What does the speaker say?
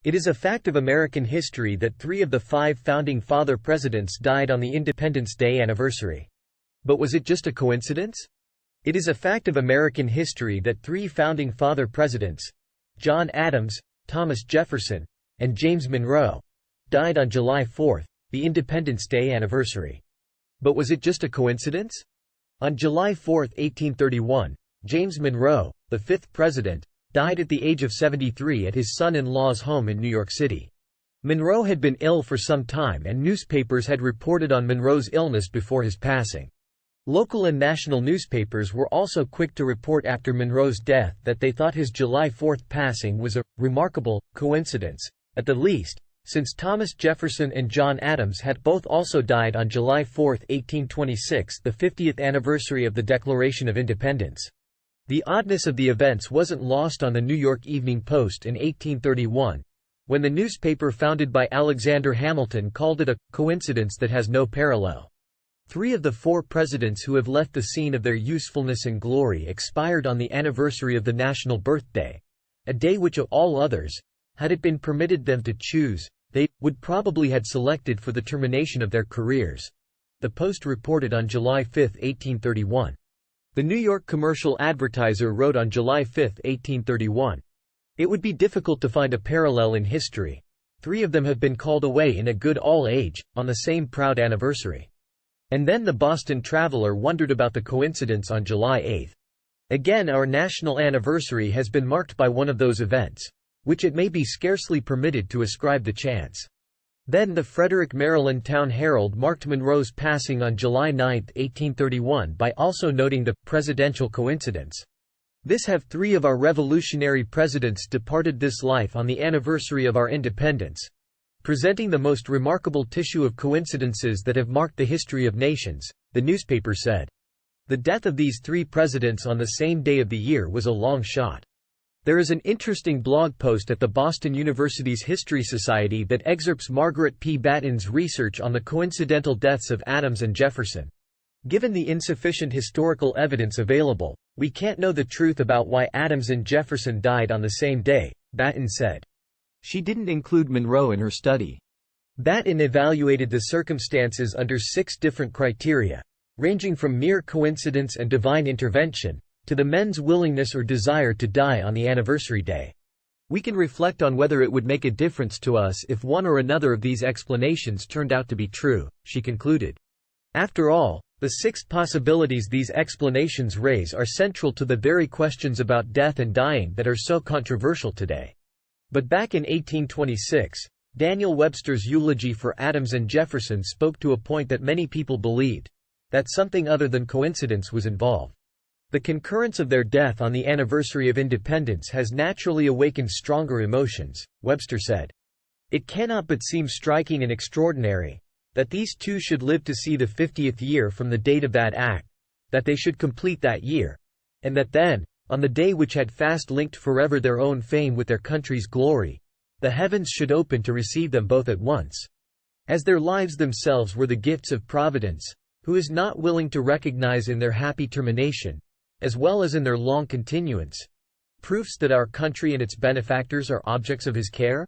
It is a fact of American history that 3 of the 5 Founding Father presidents died on the Independence Day anniversary. But was it just a coincidence? It is a fact of American history that 3 Founding Father presidents, John Adams, Thomas Jefferson, and James Monroe, died on July 4, the Independence Day anniversary. But was it just a coincidence? On July 4, 1831, James Monroe, the 5th president, died at the age of 73 at his son-in-law's home in New York City. Monroe had been ill for some time and newspapers had reported on Monroe's illness before his passing. Local and national newspapers were also quick to report after Monroe's death that they thought his July 4 passing was a remarkable coincidence, at the least, since Thomas Jefferson and John Adams had both also died on July 4, 1826, the 50th anniversary of the Declaration of Independence. The oddness of the events wasn't lost on the New York Evening Post in 1831, when the newspaper founded by Alexander Hamilton called it a coincidence that has no parallel. 3 of the 4 presidents who have left the scene of their usefulness and glory expired on the anniversary of the national birthday, a day which of all others, had it been permitted them to choose, they would probably had selected for the termination of their careers. The Post reported on July 5, 1831. The New York Commercial Advertiser wrote on July 5, 1831. It would be difficult to find a parallel in history. 3 of them have been called away in a good old age, on the same proud anniversary. And then the Boston Traveler wondered about the coincidence on July 8. Again, our national anniversary has been marked by one of those events, which it may be scarcely permitted to ascribe the chance. Then the Frederick, Maryland Town Herald marked Monroe's passing on July 9, 1831 by also noting the presidential coincidence. This have 3 of our revolutionary presidents departed this life on the anniversary of our independence, presenting the most remarkable tissue of coincidences that have marked the history of nations, the newspaper said. The death of these 3 presidents on the same day of the year was a long shot. There is an interesting blog post at the Boston University's History Society that excerpts Margaret P. Batten's research on the coincidental deaths of Adams and Jefferson. Given the insufficient historical evidence available, we can't know the truth about why Adams and Jefferson died on the same day, Batten said. She didn't include Monroe in her study. Batten evaluated the circumstances under 6 different criteria, ranging from mere coincidence and divine intervention, to the men's willingness or desire to die on the anniversary day. We can reflect on whether it would make a difference to us if one or another of these explanations turned out to be true, she concluded. After all, the 6 possibilities these explanations raise are central to the very questions about death and dying that are so controversial today. But back in 1826, Daniel Webster's eulogy for Adams and Jefferson spoke to a point that many people believed, that something other than coincidence was involved. The concurrence of their death on the anniversary of independence has naturally awakened stronger emotions, Webster said. It cannot but seem striking and extraordinary, that these 2 should live to see the 50th year from the date of that act, that they should complete that year, and that then, on the day which had fast linked forever their own fame with their country's glory, the heavens should open to receive them both at once. As their lives themselves were the gifts of Providence, who is not willing to recognize in their happy termination, as well as in their long continuance, proofs that our country and its benefactors are objects of his care?